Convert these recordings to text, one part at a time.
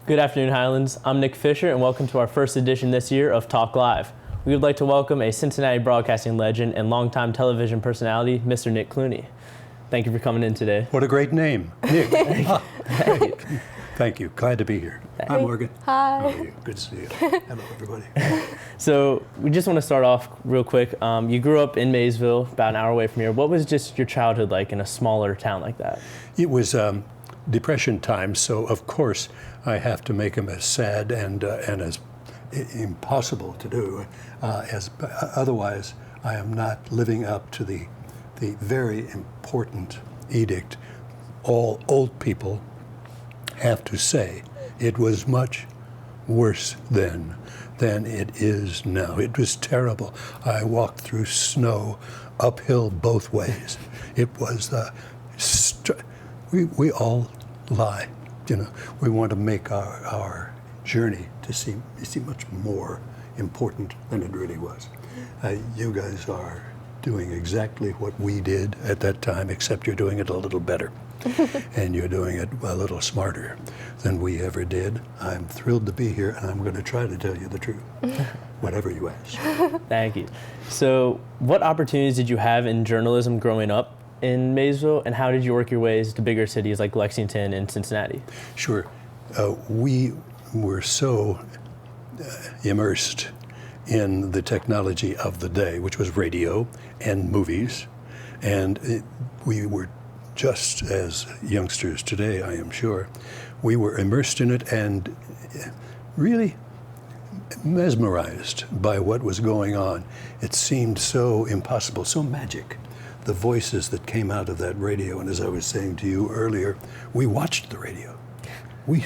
Good afternoon, Highlands. I'm Nick Fisher, and welcome to our first edition this year of Talk Live. We would like to welcome a Cincinnati broadcasting legend and longtime television personality, Mr. Nick Clooney. Thank you for coming in today. What a great name, Nick. Great. Thank you. Glad to be here. Hi, Morgan. Hi. How are you? Good to see you. Hello, everybody. So we just want to start off real quick. You grew up in Maysville, about an hour away from here. What was just your childhood like in a smaller town like that? It was Depression time, so of course I have to make them as sad and as impossible to do as otherwise I am not living up to the very important edict all old people have to say. It was much worse then than it is now. It was terrible. I walked through snow uphill both ways. It was we all lie, you know. We want to make our journey to seem much more important than it really was. You guys are doing exactly what we did at that time, except you're doing it a little better. And you're doing it a little smarter than we ever did. I'm thrilled to be here, and I'm going to try to tell you the truth, whatever you ask. Thank you. So what opportunities did you have in journalism growing up in Maysville, and how did you work your ways to bigger cities like Lexington and Cincinnati? Sure. We were so immersed in the technology of the day, which was radio and movies, and we were just as youngsters today, I am sure. We were immersed in it and really mesmerized by what was going on. It seemed so impossible, so magic. The voices that came out of that radio, and as I was saying to you earlier, we watched the radio. We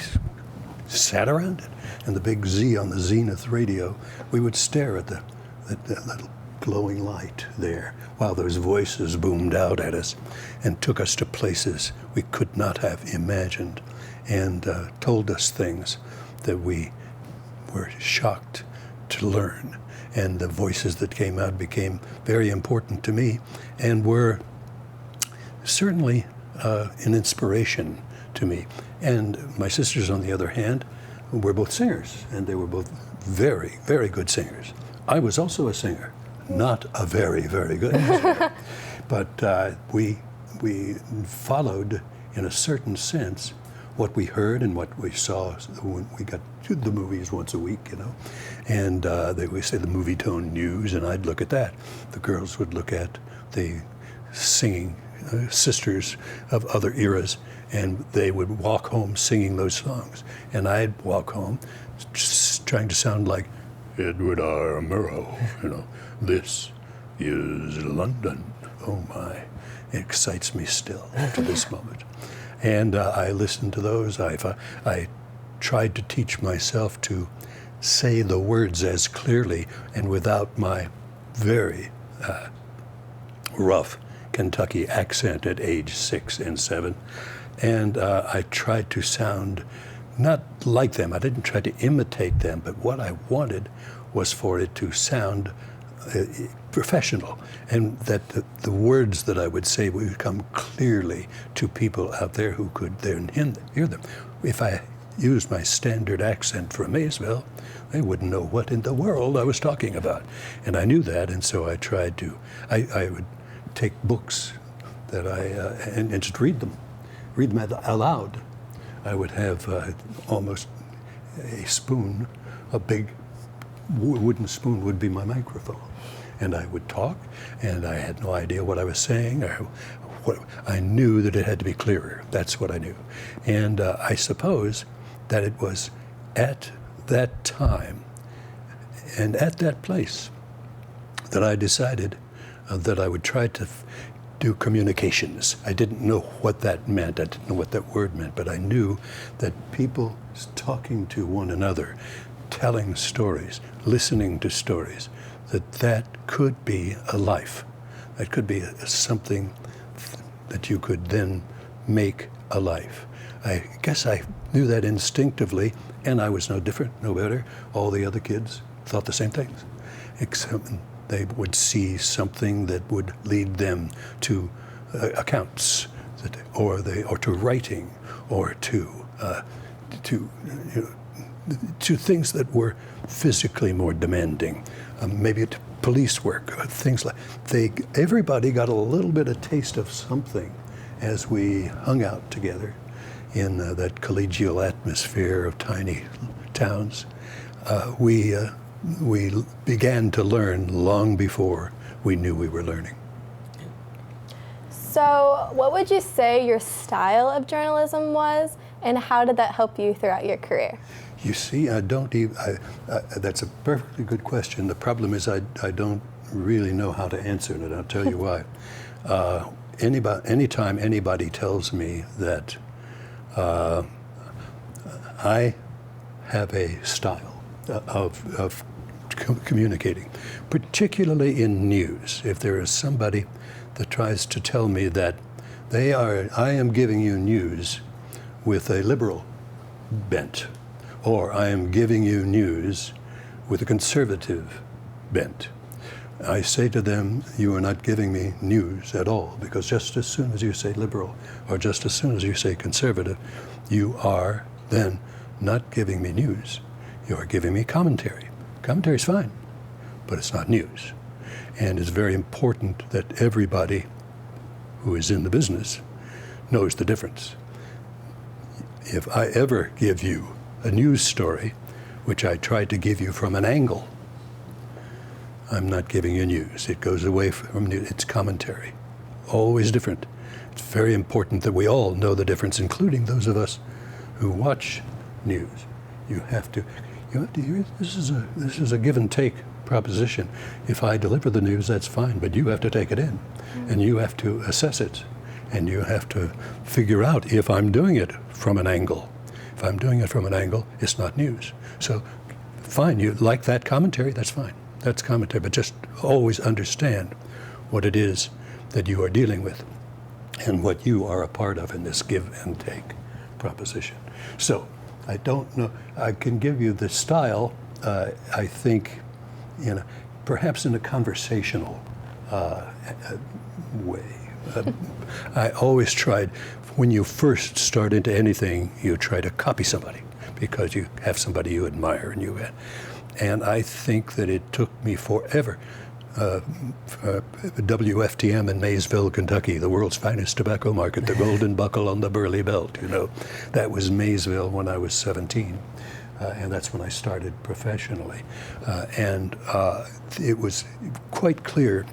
sat around it, and the big Z on the Zenith radio, we would stare at that little glowing light there while those voices boomed out at us and took us to places we could not have imagined and told us things that we were shocked to learn. And the voices that came out became very important to me and were certainly an inspiration to me. And my sisters, on the other hand, were both singers, and they were both very, very good singers. I was also a singer, not a very, very good singer. But we followed, in a certain sense, what we heard and what we saw when we got to the movies once a week, you know. And they would say the movie tone news, and I'd look at that. The girls would look at the singing sisters of other eras, and they would walk home singing those songs. And I'd walk home just trying to sound like Edward R. Murrow, you know. This is London. Oh my, it excites me still to this moment. And I listened to those. I tried to teach myself to say the words as clearly and without my very rough Kentucky accent at age 6 and 7. And I tried to sound not like them. I didn't try to imitate them, but what I wanted was for it to sound professional, and that the words that I would say would come clearly to people out there who could then hear them. If I used my standard accent from Maysville, they wouldn't know what in the world I was talking about. And I knew that, and so I tried to. I would take books that and just read them aloud. I would have almost a spoon, a big wooden spoon would be my microphone. and I would talk, and I had no idea what I was saying, or what. I knew that it had to be clearer. That's what I knew. And I suppose that it was at that time and at that place that I decided that I would try to do communications. I didn't know what that meant. I didn't know what that word meant, but I knew that people talking to one another, telling stories, listening to stories, that could be a life. That could be something that you could then make a life. I guess I knew that instinctively, and I was no different, no better. All the other kids thought the same things, except they would see something that would lead them to accounts, or to writing, or to things that were physically more demanding, maybe to police work, things like. Everybody got a little bit of taste of something as we hung out together in that collegial atmosphere of tiny towns. We began to learn long before we knew we were learning. So what would you say your style of journalism was, and how did that help you throughout your career? You see, that's a perfectly good question. The problem is I don't really know how to answer it, and I'll tell you why. Anytime anybody tells me that I have a style of communicating, particularly in news, if there is somebody that tries to tell me that I am giving you news with a liberal bent, or I am giving you news with a conservative bent, I say to them, you are not giving me news at all, because just as soon as you say liberal, or just as soon as you say conservative, you are then not giving me news. You are giving me commentary. Commentary is fine, but it's not news. And it's very important that everybody who is in the business knows the difference. If I ever give you a news story, which I try to give you from an angle, I'm not giving you news. It goes away from news. It's commentary. Always different. It's very important that we all know the difference, including those of us who watch news. You have to hear, this is a give and take proposition. If I deliver the news, that's fine, but you have to take it in, and you have to assess it, and you have to figure out if I'm doing it from an angle. If I'm doing it from an angle, it's not news. So fine, you like that commentary, that's fine. That's commentary, but just always understand what it is that you are dealing with and what you are a part of in this give and take proposition. So I don't know, I can give you the style, I think, perhaps in a conversational way. I always tried, when you first start into anything, you try to copy somebody because you have somebody you admire and I think that it took me forever. WFTM in Maysville, Kentucky, the world's finest tobacco market, the golden buckle on the burley belt, that was Maysville when I was 17. And that's when I started professionally. And it was quite clear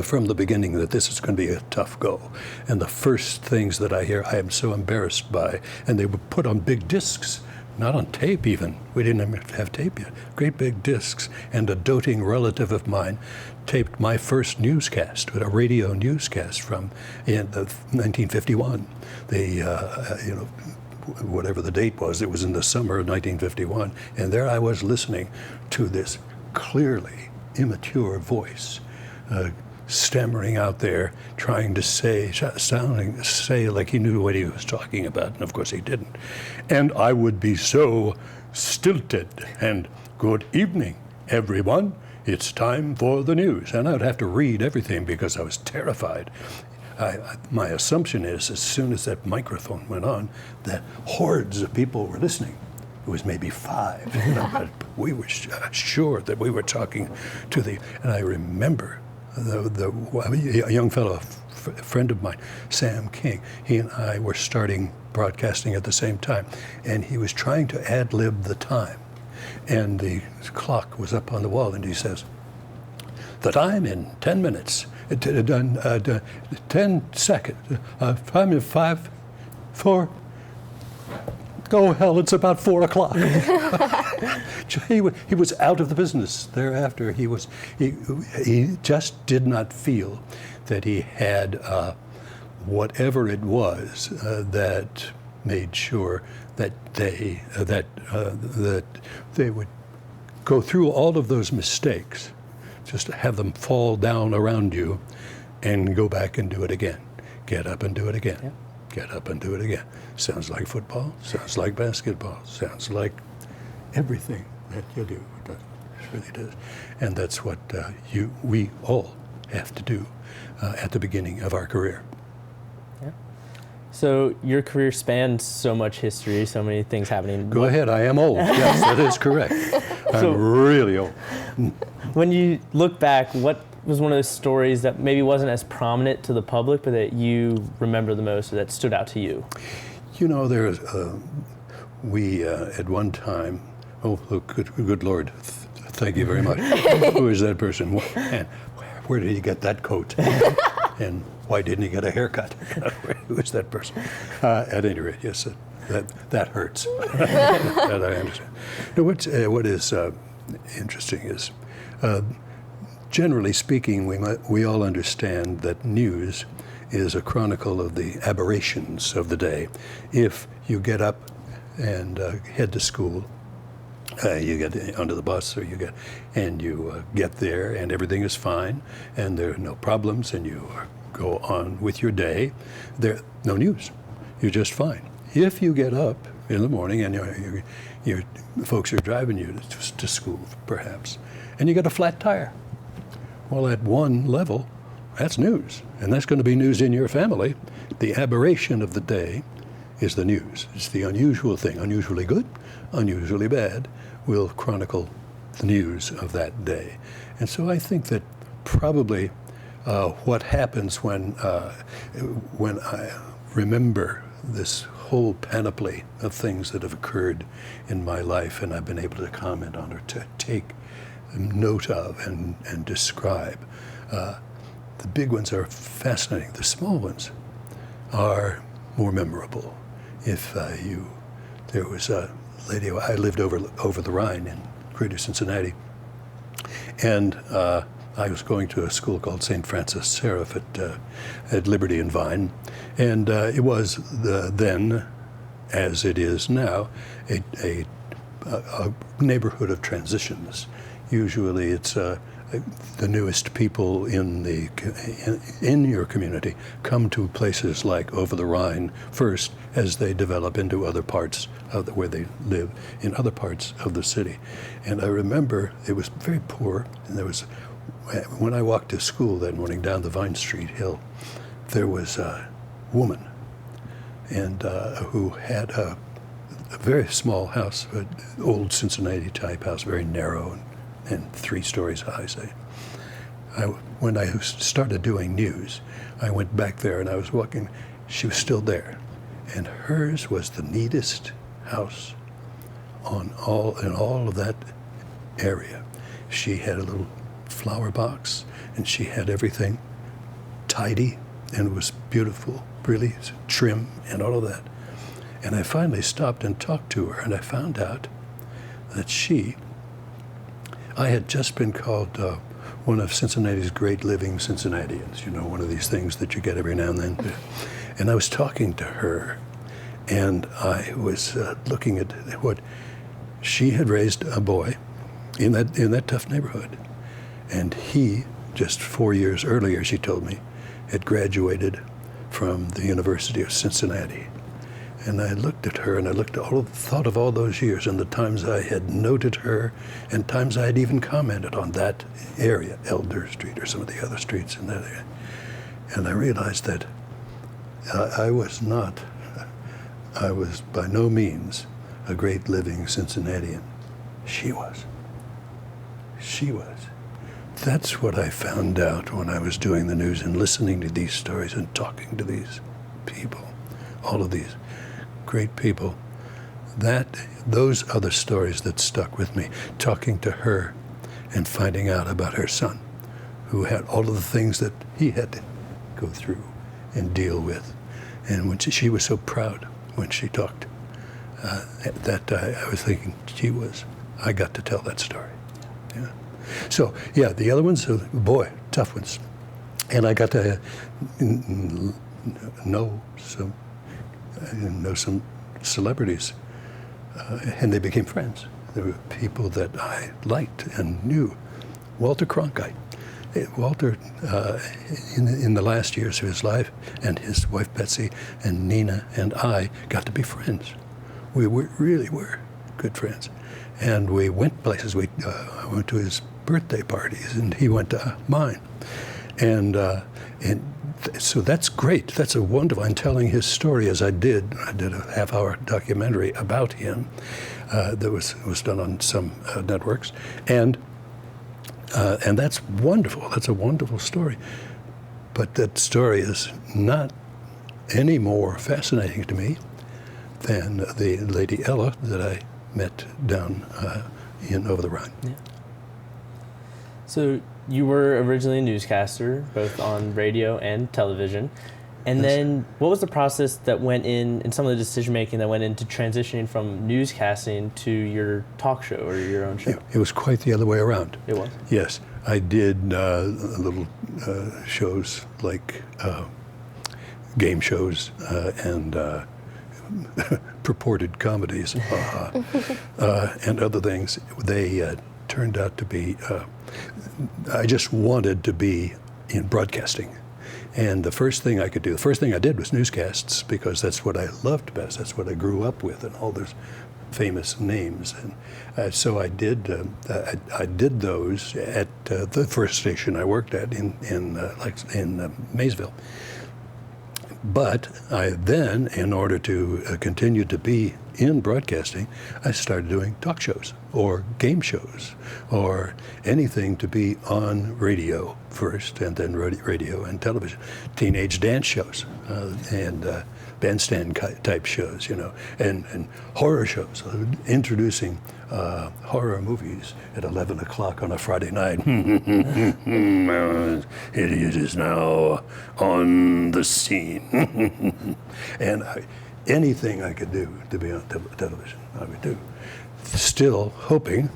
from the beginning that this is going to be a tough go. And the first things that I hear, I am so embarrassed by, and they were put on big discs, not on tape even. We didn't have tape yet. Great big discs. And a doting relative of mine taped my first newscast, a radio newscast from 1951. Whatever the date was, it was in the summer of 1951. And there I was listening to this clearly immature voice, stammering out there, trying to say like he knew what he was talking about, and of course he didn't. And I would be so stilted, and good evening, everyone, it's time for the news. And I would have to read everything because I was terrified. My assumption is, as soon as that microphone went on, that hordes of people were listening. It was maybe 5, but we were sure that we were talking to and I remember a young fellow, a friend of mine, Sam King, he and I were starting broadcasting at the same time, and he was trying to ad-lib the time, and the clock was up on the wall, and he says, The time in 10 minutes. 10 seconds. Time in 5, 4. Oh, hell, it's about 4 o'clock. he was out of the business thereafter. He just did not feel that he had whatever it was that made sure that they would go through all of those mistakes, just to have them fall down around you and go back and do it again. Get up and do it again. Yeah. Get up and do it again. Sounds like football, sounds like basketball, sounds like everything that you do. It really does. And that's what we all have to do at the beginning of our career. Yeah. So your career spans so much history, so many things happening. Go ahead, I am old. Yes, that is correct. I'm really old. When you look back, what was one of those stories that maybe wasn't as prominent to the public, but that you remember the most, or that stood out to you? You know, there's we at one time. Oh, good Lord! Thank you very much. Who is that person? And where did he get that coat? And why didn't he get a haircut? Who is that person? At any rate, yes, that hurts. That I understand. Now, what is interesting is. Generally speaking, we all understand that news is a chronicle of the aberrations of the day. If you get up and head to school, you get onto the bus, or you get there, and everything is fine, and there are no problems, and you go on with your day. There, no news. You're just fine. If you get up in the morning and your folks are driving you to school, perhaps, and you get a flat tire. Well, at one level, that's news, and that's going to be news in your family. The aberration of the day is the news. It's the unusual thing, unusually good, unusually bad, will chronicle the news of that day. And so I think that probably what happens when I remember this whole panoply of things that have occurred in my life, and I've been able to comment on or to take note of and describe. The big ones are fascinating. The small ones are more memorable. There was a lady, I lived over the Rhine in Greater Cincinnati, and I was going to a school called St. Francis Seraph at Liberty and Vine, and it was then, as it is now, a neighborhood of transitions. Usually it's the newest people in your community come to places like over the Rhine first as they develop into other parts of where they live in other parts of the city. And I remember it was very poor, and when I walked to school that morning down the Vine Street Hill, there was a woman and who had a very small house, an old Cincinnati type house, very narrow and 3 stories high, say. When I started doing news, I went back there and I was walking. She was still there, and hers was the neatest house in all of that area. She had a little flower box, and she had everything tidy, and it was beautiful, really trim, and all of that. And I finally stopped and talked to her, and I found out that I had just been called one of Cincinnati's great living Cincinnatians, one of these things that you get every now and then. And I was talking to her, and I was looking at what she had raised a boy in that tough neighborhood. And he, just 4 years earlier, she told me, had graduated from the University of Cincinnati. And I looked at her, and I thought of all those years and the times I had noted her, and times I had even commented on that area, Elder Street or some of the other streets in that area. And I realized that I was by no means a great living Cincinnatian. She was. That's what I found out when I was doing the news and listening to these stories and talking to these people, all of these great people. Those are the stories that stuck with me, talking to her and finding out about her son, who had all of the things that he had to go through and deal with. And when she was so proud when she talked, that I was thinking, I got to tell that story. Yeah. So, yeah, the other ones, boy, tough ones. And I got to know some celebrities, and they became friends. There were people that I liked and knew. Walter Cronkite. Walter, in the last years of his life, and his wife Betsy and Nina and I got to be friends. We really were good friends. And we went places. I went to his birthday parties, and he went to mine. And so that's great. That's a wonderful. And telling his story as I did a half-hour documentary about him that was done on some networks, and that's wonderful. That's a wonderful story. But that story is not any more fascinating to me than the Lady Ella that I met down in over the Rhine. Yeah. So you were originally a newscaster, both on radio and television. And then what was the process that went in some of the decision-making that went into transitioning from newscasting to your talk show or your own show? It was quite the other way around. It was? Yes. I did little shows like game shows and purported comedies and other things. They turned out to be, I just wanted to be in broadcasting. And the first thing I did was newscasts, because that's what I loved best. That's what I grew up with, and all those famous names. And so I did those at the first station I worked at in Maysville. But I then, in order to continue to be in broadcasting, I started doing talk shows or game shows or anything to be on radio first, and then radio and television. Teenage dance shows and bandstand type shows, and horror shows, introducing horror movies at 11 o'clock on a Friday night. Idiot is now on the scene. And anything I could do to be on television, I would do. Still hoping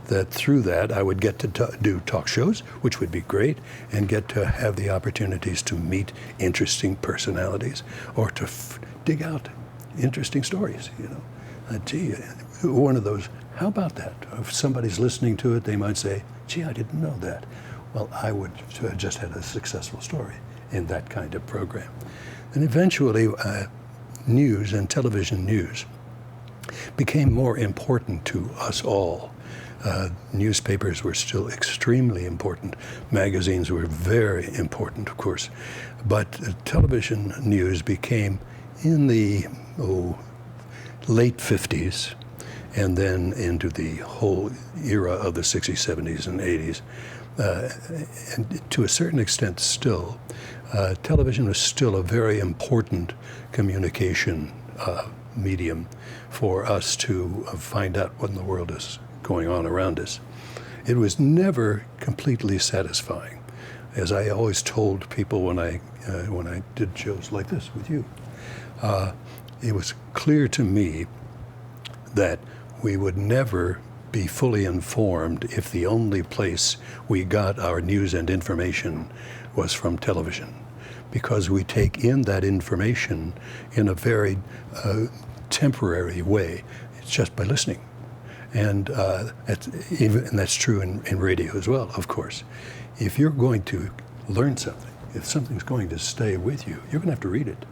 that through that I would get to do talk shows, which would be great, and get to have the opportunities to meet interesting personalities or to dig out interesting stories, Gee, one of those, how about that? If somebody's listening to it, they might say, gee, I didn't know that. Well, I would have just had a successful story in that kind of program. And eventually, news and television news became more important to us all. Newspapers were still extremely important. Magazines were very important, of course. But television news became, in the late 50s, and then into the whole era of the 60s, 70s, and 80s, and to a certain extent still, television was still a very important communication medium for us to find out what in the world is going on around us. It was never completely satisfying. As I always told people when I did shows like this with you, it was clear to me that we would never be fully informed if the only place we got our news and information was from television, because we take in that information in a very temporary way. It's just by listening. And that's true in radio as well, of course. If you're going to learn something, if something's going to stay with you, you're going to have to read it.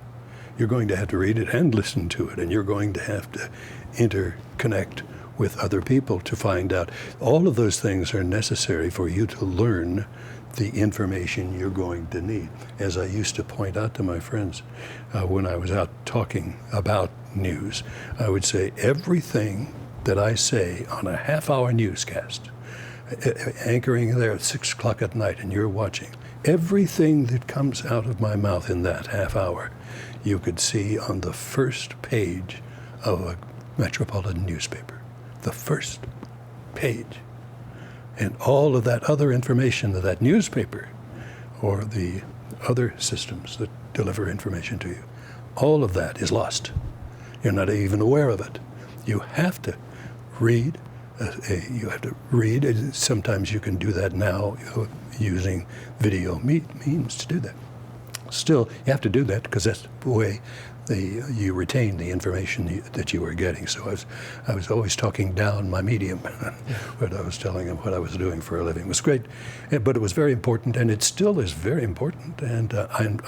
You're going to have to read it and listen to it, and you're going to have to interconnect with other people to find out. All of those things are necessary for you to learn the information you're going to need. As I used to point out to my friends when I was out talking about news, I would say everything that I say on a half-hour newscast, anchoring there at 6 o'clock at night and you're watching, everything that comes out of my mouth in that half hour, you could see on the first page of a metropolitan newspaper. The first page. And all of that other information that that newspaper or the other systems that deliver information to you, all of that is lost. You're not even aware of it. You have to read. Sometimes you can do that now using video means to do that. Still, you have to do that because that's the way you retain the information that you were getting. So I was always talking down my medium when I was telling him what I was doing for a living. It was great, but it was very important, and it still is very important. And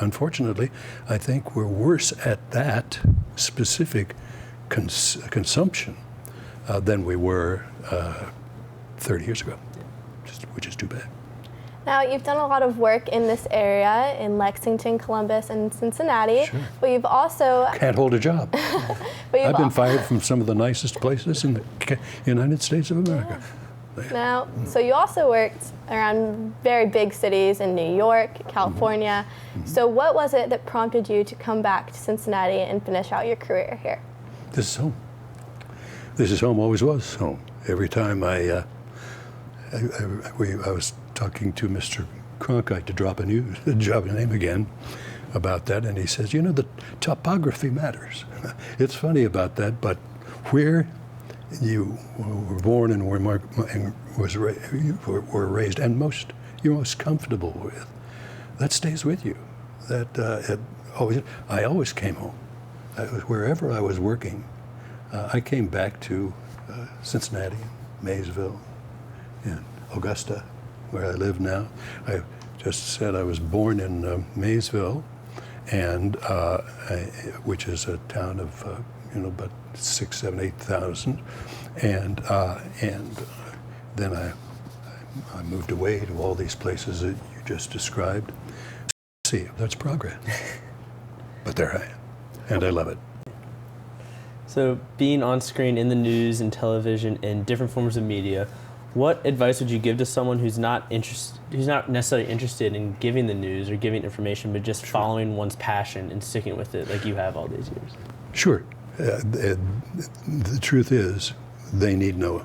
unfortunately, I think we're worse at that specific consumption than we were 30 years ago, which is too bad. Now, you've done a lot of work in this area, in Lexington, Columbus, and Cincinnati, Sure. but you've also... Can't hold a job. I've been fired from some of the nicest places in the United States of America. Yeah. Now, so you also worked around very big cities in New York, California. Mm-hmm. So what was it that prompted you to come back to Cincinnati and finish out your career here? This is home. This is home, always was home. Every time I was talking to Mr. Cronkite to drop a name again about that, and he says, you know, the topography matters. It's funny about that, but where you were born and were raised, and you're most comfortable with, that stays with you. I always came home. Wherever I was working, I came back to Cincinnati, Maysville, and Augusta, where I live now. I just said I was born in Maysville, and which is a town of about 6,000, 7,000, 8,000, and then I moved away to all these places that you just described. See, that's progress. But there I am, and I love it. So, being on screen in the news and television and different forms of media, what advice would you give to someone who's not necessarily interested in giving the news or giving information, but just following one's passion and sticking with it like you have all these years? Sure. The truth is, they need no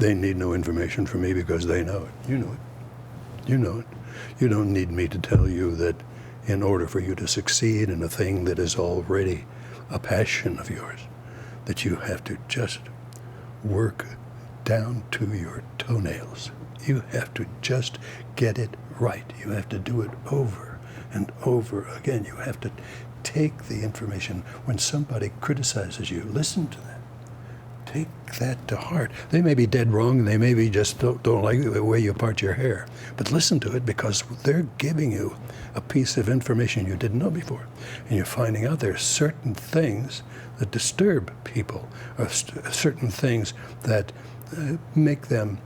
information from me because they know it. You know it. You know it. You don't need me to tell you that in order for you to succeed in a thing that is already a passion of yours, that you have to just work down to your toenails. You have to just get it right. You have to do it over and over again. You have to take the information. When somebody criticizes you, listen to them. Take that to heart. They may be dead wrong, and they maybe just don't like the way you part your hair. But listen to it because they're giving you a piece of information you didn't know before. And you're finding out there are certain things that disturb people, or certain things that make them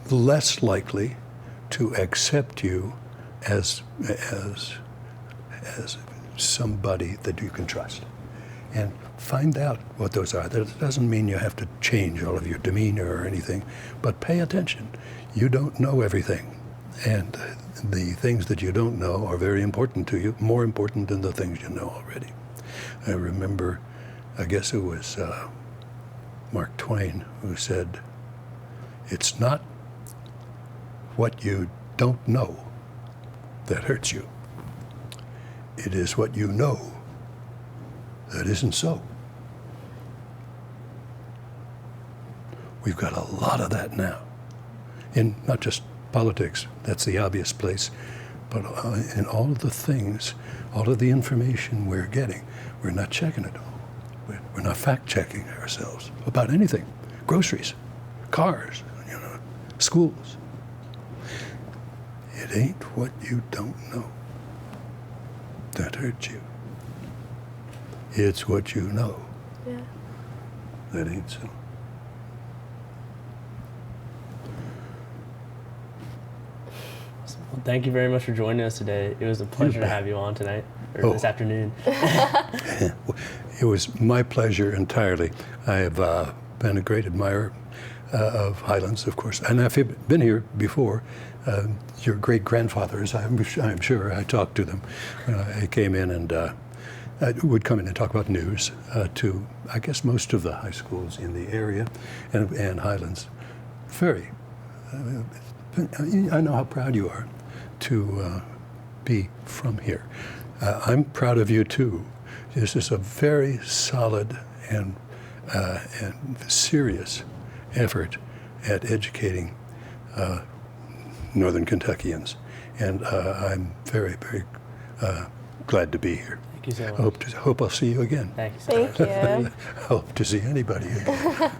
less likely to accept you as somebody that you can trust. And find out what those are. That doesn't mean you have to change all of your demeanor or anything, but pay attention. You don't know everything. And the things that you don't know are very important to you, more important than the things you know already. I remember, I guess it was Mark Twain who said, "It's not what you don't know that hurts you. It is what you know that isn't so." We've got a lot of that now, in not just politics, that's the obvious place, but in all of the things, all of the information we're getting, we're not checking it all. We're not fact-checking ourselves about anything. Groceries, cars, schools. It ain't what you don't know that hurts you. It's what you know that ain't so. Well, thank you very much for joining us today. It was a pleasure to have you on tonight, or this afternoon. It was my pleasure entirely. I have been a great admirer of Highlands, of course, and I've been here before. Your great-grandfathers, I'm sure, I talked to them. I came in and would come in and talk about news to, I guess, most of the high schools in the area and Highlands. I know how proud you are to be from here. I'm proud of you too. This is a very solid and serious effort at educating Northern Kentuckians, and I'm very, very glad to be here. Thank you so much. Hope I'll see you again. Thank you so much. Thank you. I hope to see anybody again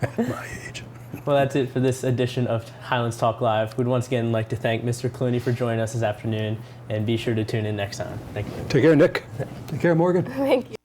at my age. Well, that's it for this edition of Highlands Talk Live. We'd once again like to thank Mr. Clooney for joining us this afternoon, and be sure to tune in next time. Thank you. Take care, Nick. Take care, Morgan. Thank you.